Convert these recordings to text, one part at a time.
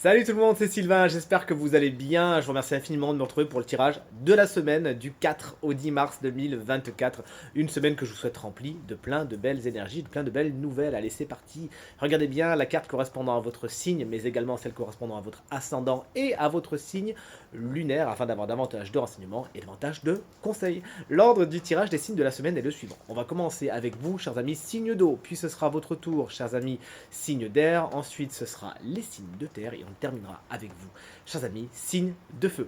Salut tout le monde, c'est Sylvain, j'espère que vous allez bien. Je vous remercie infiniment de me retrouver pour le tirage de la semaine du 4 au 10 mars 2024. Une semaine que je vous souhaite remplie de plein de belles énergies, de plein de belles nouvelles. Allez, c'est parti. Regardez bien la carte correspondant à votre signe, mais également celle correspondant à votre ascendant et à votre signe lunaire, afin d'avoir davantage de renseignements et davantage de conseils. L'ordre du tirage des signes de la semaine est le suivant. On va commencer avec vous, chers amis, signe d'eau, puis ce sera votre tour, chers amis, signe d'air, ensuite ce sera les signes de terre, et on terminera avec vous, chers amis, signe de feu.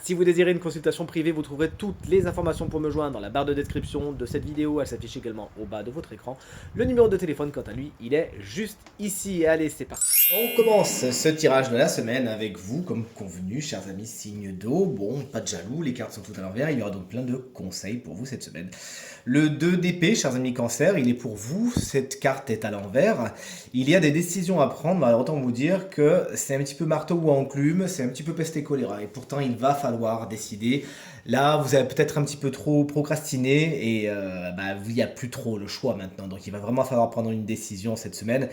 Si vous désirez une consultation privée, vous trouverez toutes les informations pour me joindre dans la barre de description de cette vidéo. Elle s'affiche également au bas de votre écran. Le numéro de téléphone, quant à lui, il est juste ici. Allez, c'est parti. On commence ce tirage de la semaine avec vous, comme convenu, chers amis, signe d'eau. Bon, pas de jaloux, les cartes sont toutes à l'envers. Il y aura donc plein de conseils pour vous cette semaine. Le 2 d'épée, chers amis cancer, il est pour vous. Cette carte est à l'envers. Il y a des décisions à prendre. Alors autant vous dire que c'est un petit peu marteau ou enclume, c'est un petit peu peste et choléra. Et pourtant, il va falloir décider. Là, vous avez peut-être un petit peu trop procrastiné et il n'y a plus trop le choix maintenant. Donc, il va vraiment falloir prendre une décision cette semaine,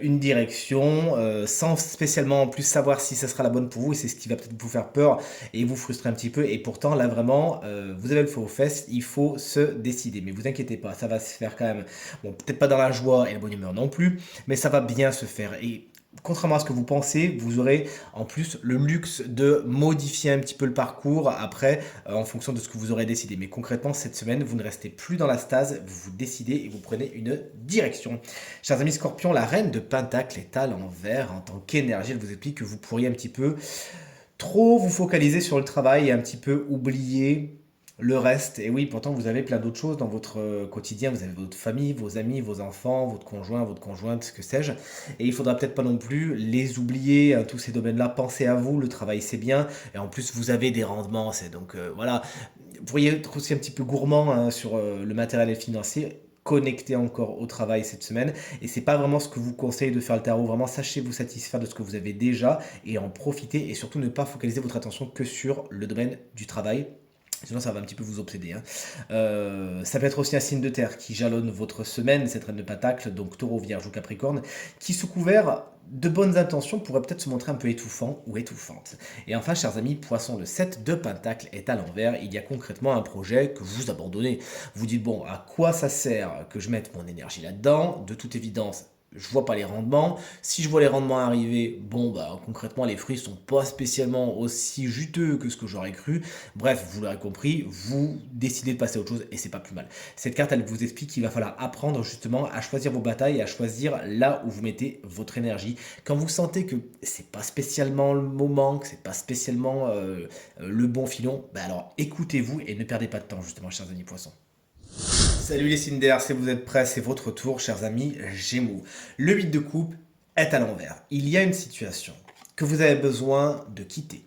une direction, sans spécialement en plus savoir si ça sera la bonne pour vous. Et c'est ce qui va peut-être vous faire peur et vous frustrer un petit peu. Et pourtant, là, vraiment, vous avez le feu aux fesses. Il faut se décider. Mais vous inquiétez pas, ça va se faire quand même. Bon, peut-être pas dans la joie et la bonne humeur non plus, mais ça va bien se faire. Et contrairement à ce que vous pensez, vous aurez en plus le luxe de modifier un petit peu le parcours après en fonction de ce que vous aurez décidé. Mais concrètement, cette semaine, vous ne restez plus dans la stase, vous vous décidez et vous prenez une direction. Chers amis Scorpions, la reine de Pentacle est à l'envers. En tant qu'énergie, elle vous explique que vous pourriez un petit peu trop vous focaliser sur le travail et un petit peu oublier le reste. Et oui, pourtant, vous avez plein d'autres choses dans votre quotidien. Vous avez votre famille, vos amis, vos enfants, votre conjoint, votre conjointe, ce que sais-je. Et il faudra peut-être pas non plus les oublier, hein, tous ces domaines-là. Pensez à vous, le travail, c'est bien. Et en plus, vous avez des rendements. C'est donc, voilà. Vous pourriez être aussi un petit peu gourmand hein, sur le matériel et le financier. Connecté encore au travail cette semaine et c'est pas vraiment ce que vous conseille de faire le tarot, vraiment sachez vous satisfaire de ce que vous avez déjà et en profiter et surtout ne pas focaliser votre attention que sur le domaine du travail. Sinon, ça va un petit peu vous obséder. Hein. Ça peut être aussi un signe de terre qui jalonne votre semaine, cette reine de Pentacle, donc taureau, vierge ou capricorne, qui sous couvert de bonnes intentions pourrait peut-être se montrer un peu étouffant ou étouffante. Et enfin, chers amis, poisson, le 7 de Pentacle est à l'envers. Il y a concrètement un projet que vous abandonnez. Vous dites, bon, à quoi ça sert que je mette mon énergie là-dedans? De toute évidence, je vois pas les rendements. Si je vois les rendements arriver, bon bah concrètement les fruits sont pas spécialement aussi juteux que ce que j'aurais cru. Bref, vous l'aurez compris, vous décidez de passer à autre chose et c'est pas plus mal. Cette carte elle vous explique qu'il va falloir apprendre justement à choisir vos batailles et à choisir là où vous mettez votre énergie. Quand vous sentez que c'est pas spécialement le moment, que c'est pas spécialement le bon filon, bah alors écoutez-vous et ne perdez pas de temps justement chers amis poissons. Salut les signes d'air, si vous êtes prêts, c'est votre tour, chers amis Gémeaux. Le 8 de coupe est à l'envers. Il y a une situation que vous avez besoin de quitter.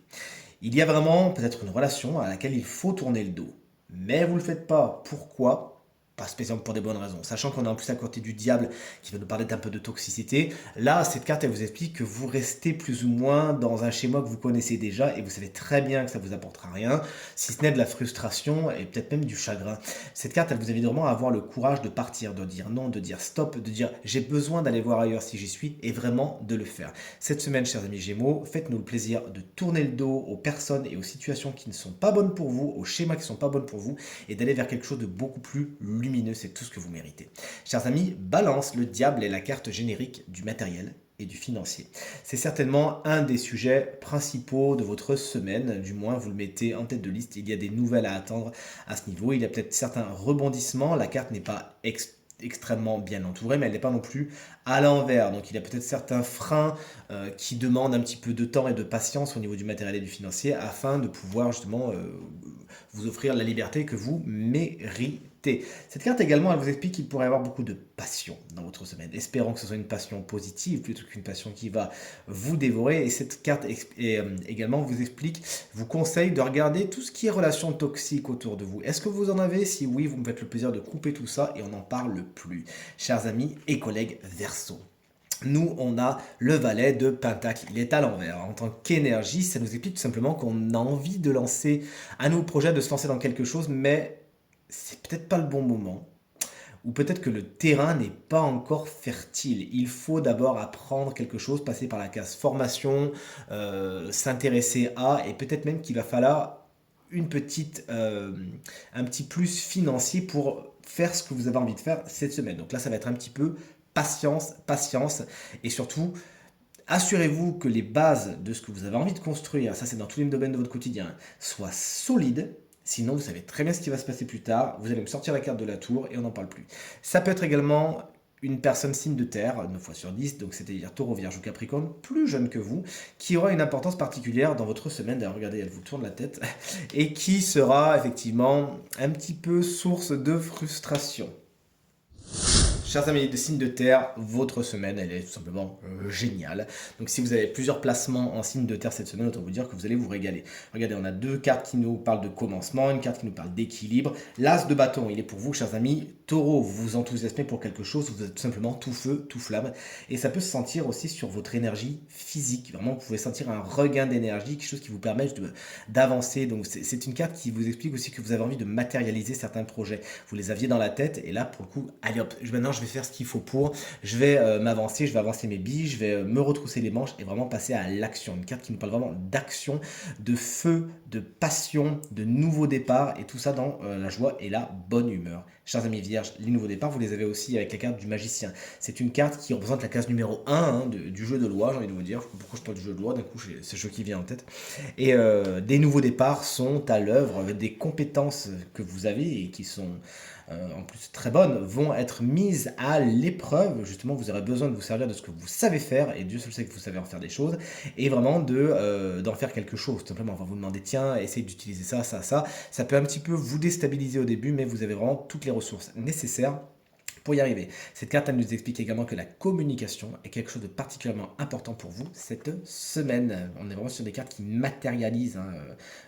Il y a vraiment peut-être une relation à laquelle il faut tourner le dos. Mais vous ne le faites pas. Pourquoi? Pas spécialement pour des bonnes raisons. Sachant qu'on est en plus à côté du diable qui va nous parler d'un peu de toxicité. Là, cette carte, elle vous explique que vous restez plus ou moins dans un schéma que vous connaissez déjà et vous savez très bien que ça vous apportera rien, si ce n'est de la frustration et peut-être même du chagrin. Cette carte, elle vous invite vraiment à avoir le courage de partir, de dire non, de dire stop, de dire j'ai besoin d'aller voir ailleurs si j'y suis et vraiment de le faire. Cette semaine, chers amis Gémeaux, faites-nous le plaisir de tourner le dos aux personnes et aux situations qui ne sont pas bonnes pour vous, aux schémas qui ne sont pas bonnes pour vous et d'aller vers quelque chose de beaucoup plus lumineux, c'est tout ce que vous méritez. Chers amis, Balance, le diable est la carte générique du matériel et du financier. C'est certainement un des sujets principaux de votre semaine, du moins vous le mettez en tête de liste, il y a des nouvelles à attendre à ce niveau, il y a peut-être certains rebondissements, la carte n'est pas extrêmement bien entourée, mais elle n'est pas non plus à l'envers. Donc il y a peut-être certains freins qui demandent un petit peu de temps et de patience au niveau du matériel et du financier afin de pouvoir justement vous offrir la liberté que vous méritez. Cette carte également, elle vous explique qu'il pourrait y avoir beaucoup de passion dans votre semaine. Espérons que ce soit une passion positive plutôt qu'une passion qui va vous dévorer. Et cette carte également vous explique, vous conseille de regarder tout ce qui est relations toxiques autour de vous. Est-ce que vous en avez? Si oui, vous me faites le plaisir de couper tout ça et on n'en parle plus. Chers amis et collègues Verseau. Nous, on a le valet de Pentacle. Il est à l'envers. En tant qu'énergie, ça nous explique tout simplement qu'on a envie de lancer un nouveau projet, de se lancer dans quelque chose, mais c'est peut-être pas le bon moment. ou peut-être que le terrain n'est pas encore fertile. Il faut d'abord apprendre quelque chose, passer par la case formation, s'intéresser à, et peut-être même qu'il va falloir une petite, un petit plus financier pour faire ce que vous avez envie de faire cette semaine. Donc là, ça va être un petit peu patience, patience, et surtout, assurez-vous que les bases de ce que vous avez envie de construire, ça c'est dans tous les domaines de votre quotidien, soient solides. Sinon, vous savez très bien ce qui va se passer plus tard. Vous allez me sortir la carte de la tour et on n'en parle plus. Ça peut être également une personne signe de terre, 9 fois sur 10, donc c'est-à-dire taureau, vierge ou capricorne, plus jeune que vous, qui aura une importance particulière dans votre semaine. D'ailleurs, regardez, elle vous tourne la tête. Et qui sera effectivement un petit peu source de frustration. Chers amis de signe de terre, votre semaine, elle est tout simplement géniale. Donc si vous avez plusieurs placements en signe de terre cette semaine, autant vous dire que vous allez vous régaler. Regardez, on a deux cartes qui nous parlent de commencement, une carte qui nous parle d'équilibre. L'as de bâton, il est pour vous, chers amis. Taureau, vous vous enthousiasmez pour quelque chose, vous êtes tout simplement tout feu, tout flamme. Et ça peut se sentir aussi sur votre énergie physique. Vraiment, vous pouvez sentir un regain d'énergie, quelque chose qui vous permet d'avancer. Donc c'est une carte qui vous explique aussi que vous avez envie de matérialiser certains projets. Vous les aviez dans la tête et là, pour le coup, allez hop, maintenant je vais faire ce qu'il faut pour, je vais m'avancer, je vais avancer mes billes, je vais me retrousser les manches et vraiment passer à l'action. Une carte qui nous parle vraiment d'action, de feu, de passion, de nouveau départ et tout ça dans la joie et la bonne humeur. Chers amis vierges, les nouveaux départs, vous les avez aussi avec la carte du magicien. C'est une carte qui représente la case numéro 1 du jeu de loi, j'ai envie de vous dire. Pourquoi je parle du jeu de loi, d'un coup c'est ce qui vient en tête. Et des nouveaux départs sont à l'œuvre, avec des compétences que vous avez et qui sont en plus très bonnes, vont être mises à l'épreuve. Justement, vous aurez besoin de vous servir de ce que vous savez faire, et Dieu seul sait que vous savez en faire des choses, et vraiment d'en faire quelque chose. Tout simplement, on va vous demander, tiens, essayez d'utiliser ça, ça, ça. Ça peut un petit peu vous déstabiliser au début, mais vous avez vraiment toutes les ressources nécessaires pour y arriver. Cette carte, elle nous explique également que la communication est quelque chose de particulièrement important pour vous cette semaine. On est vraiment sur des cartes qui matérialisent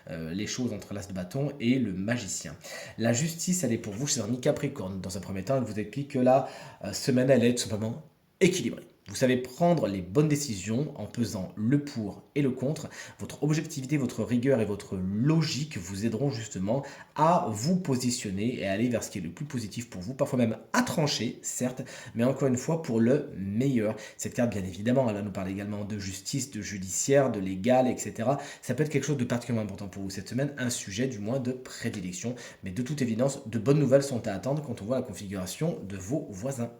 les choses entre l'as de bâton et le magicien. La justice, elle est pour vous chez un Capricorne. Dans un premier temps, elle vous explique que la semaine, elle est tout simplement équilibrée. Vous savez prendre les bonnes décisions en pesant le pour et le contre. Votre objectivité, votre rigueur et votre logique vous aideront justement à vous positionner et à aller vers ce qui est le plus positif pour vous, parfois même à trancher, certes, mais encore une fois pour le meilleur. Cette carte, bien évidemment, elle nous parle également de justice, de judiciaire, de légal, etc. Ça peut être quelque chose de particulièrement important pour vous cette semaine, un sujet du moins de prédilection, mais de toute évidence, de bonnes nouvelles sont à attendre quand on voit la configuration de vos voisins.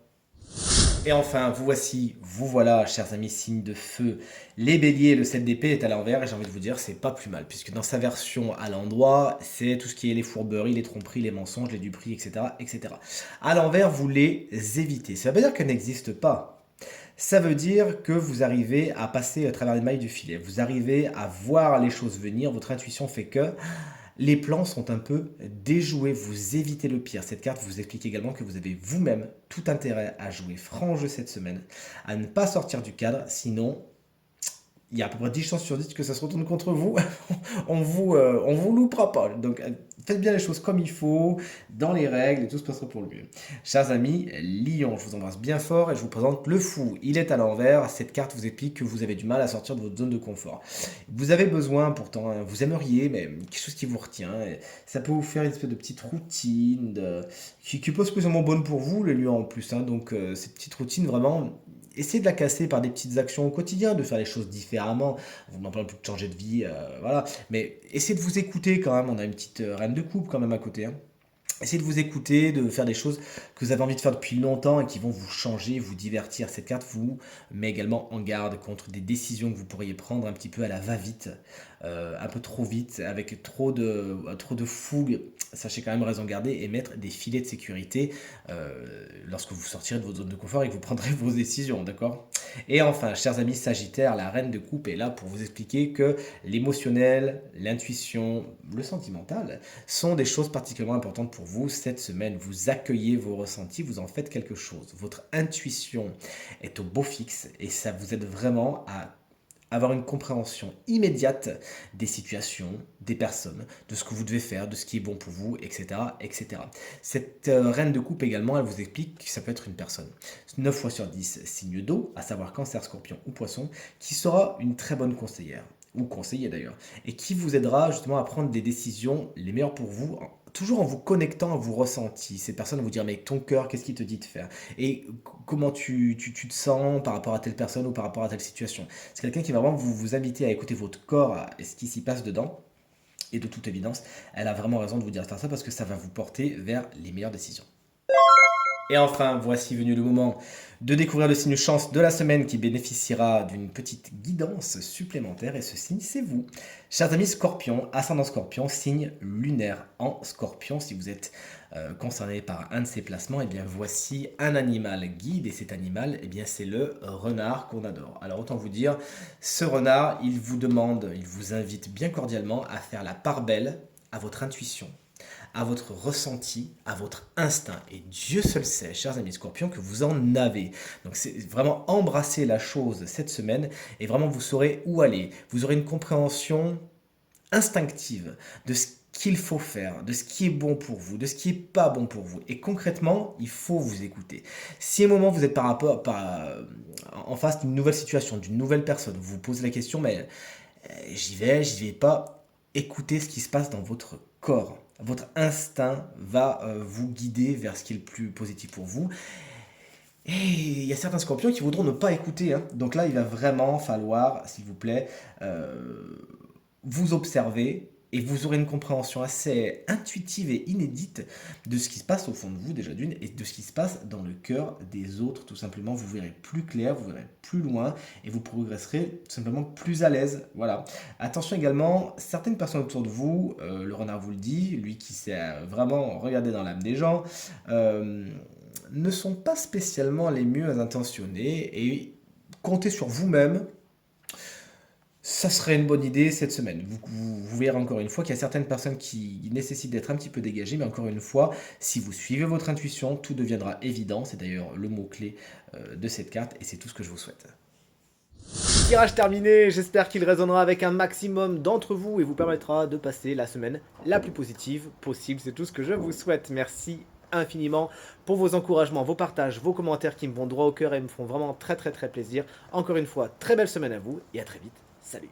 Et enfin, vous voici, vous voilà, chers amis, signes de feu. Les béliers, le 7 d'épée est à l'envers et j'ai envie de vous dire, c'est pas plus mal, puisque dans sa version à l'endroit, c'est tout ce qui est les fourberies, les tromperies, les mensonges, les duperies, etc., etc. À l'envers, vous les évitez. Ça veut pas dire qu'elles n'existent pas. Ça veut dire que vous arrivez à passer à travers les mailles du filet. Vous arrivez à voir les choses venir. Votre intuition fait que les plans sont un peu déjoués, vous évitez le pire. Cette carte vous explique également que vous avez vous-même tout intérêt à jouer franc jeu cette semaine, à ne pas sortir du cadre, sinon il y a à peu près 10 chances sur 10 que ça se retourne contre vous. On vous loupera pas. Donc faites bien les choses comme il faut, dans les règles, et tout se passera pour le mieux. Chers amis, Lion, je vous embrasse bien fort et je vous présente le fou. Il est à l'envers. Cette carte vous explique que vous avez du mal à sortir de votre zone de confort. Vous avez besoin pourtant, vous aimeriez, mais quelque chose qui vous retient. Ça peut vous faire une espèce de petite routine qui peut spécialement bonne pour vous, les lions en plus. Donc cette petite routine vraiment. Essayez de la casser par des petites actions au quotidien, de faire les choses différemment. On n'en parle plus de changer de vie, voilà. Mais essayez de vous écouter quand même. On a une petite reine de coupe quand même à côté. Essayez de vous écouter, de faire des choses que vous avez envie de faire depuis longtemps et qui vont vous changer, vous divertir. Cette carte vous met également en garde contre des décisions que vous pourriez prendre un petit peu à la va-vite, un peu trop vite, avec trop de fougue. Sachez quand même raison garder et mettre des filets de sécurité lorsque vous sortirez de votre zone de confort et que vous prendrez vos décisions, d'accord? Et enfin, chers amis Sagittaire, la reine de coupe est là pour vous expliquer que l'émotionnel, l'intuition, le sentimental sont des choses particulièrement importantes pour vous cette semaine. Vous accueillez vos ressentis, vous en faites quelque chose. Votre intuition est au beau fixe et ça vous aide vraiment à avoir une compréhension immédiate des situations, des personnes, de ce que vous devez faire, de ce qui est bon pour vous, etc. etc. Cette reine de coupe également, elle vous explique que ça peut être une personne. 9 fois sur 10, signe d'eau, à savoir cancer, scorpion ou poisson, qui sera une très bonne conseillère, ou conseiller d'ailleurs, et qui vous aidera justement à prendre des décisions les meilleures pour vous toujours en vous connectant à vos ressentis. Ces personnes vont vous dire, mais ton cœur, qu'est-ce qu'il te dit de faire? Et comment tu te sens par rapport à telle personne ou par rapport à telle situation. C'est quelqu'un qui va vraiment vous inviter à écouter votre corps et ce qui s'y passe dedans. Et de toute évidence, elle a vraiment raison de vous dire de faire ça parce que ça va vous porter vers les meilleures décisions. Et enfin, voici venu le moment de découvrir le signe chance de la semaine qui bénéficiera d'une petite guidance supplémentaire. Et ce signe, c'est vous. Chers amis Scorpion, ascendant Scorpion, signe lunaire en Scorpion. Si vous êtes concerné par un de ces placements, eh bien voici un animal guide. Et cet animal, eh bien c'est le renard qu'on adore. Alors autant vous dire, ce renard, il vous demande, il vous invite bien cordialement à faire la part belle à votre intuition, à votre ressenti, à votre instinct. Et Dieu seul sait, chers amis Scorpions, que vous en avez. Donc c'est vraiment embrasser la chose cette semaine et vraiment vous saurez où aller. Vous aurez une compréhension instinctive de ce qu'il faut faire, de ce qui est bon pour vous, de ce qui n'est pas bon pour vous. Et concrètement, il faut vous écouter. Si à un moment vous êtes en face d'une nouvelle situation, d'une nouvelle personne, vous vous posez la question, mais j'y vais pas, écoutez ce qui se passe dans votre corps. Votre instinct va vous guider vers ce qui est le plus positif pour vous. Et il y a certains scorpions qui voudront ne pas écouter, hein. Donc là, il va vraiment falloir, s'il vous plaît, vous observer et vous aurez une compréhension assez intuitive et inédite de ce qui se passe au fond de vous, déjà d'une, et de ce qui se passe dans le cœur des autres, tout simplement. Vous verrez plus clair, vous verrez plus loin, et vous progresserez tout simplement plus à l'aise. Voilà. Attention également, certaines personnes autour de vous, le renard vous le dit, lui qui sait vraiment regarder dans l'âme des gens, ne sont pas spécialement les mieux intentionnés, et comptez sur vous-même. Ça serait une bonne idée cette semaine. Vous verrez encore une fois qu'il y a certaines personnes qui nécessitent d'être un petit peu dégagées, mais encore une fois, si vous suivez votre intuition, tout deviendra évident. C'est d'ailleurs le mot-clé de cette carte et c'est tout ce que je vous souhaite. Tirage terminé, j'espère qu'il résonnera avec un maximum d'entre vous et vous permettra de passer la semaine la plus positive possible. C'est tout ce que je vous souhaite. Merci infiniment pour vos encouragements, vos partages, vos commentaires qui me vont droit au cœur et me font vraiment très plaisir. Encore une fois, très belle semaine à vous et à très vite. Salut!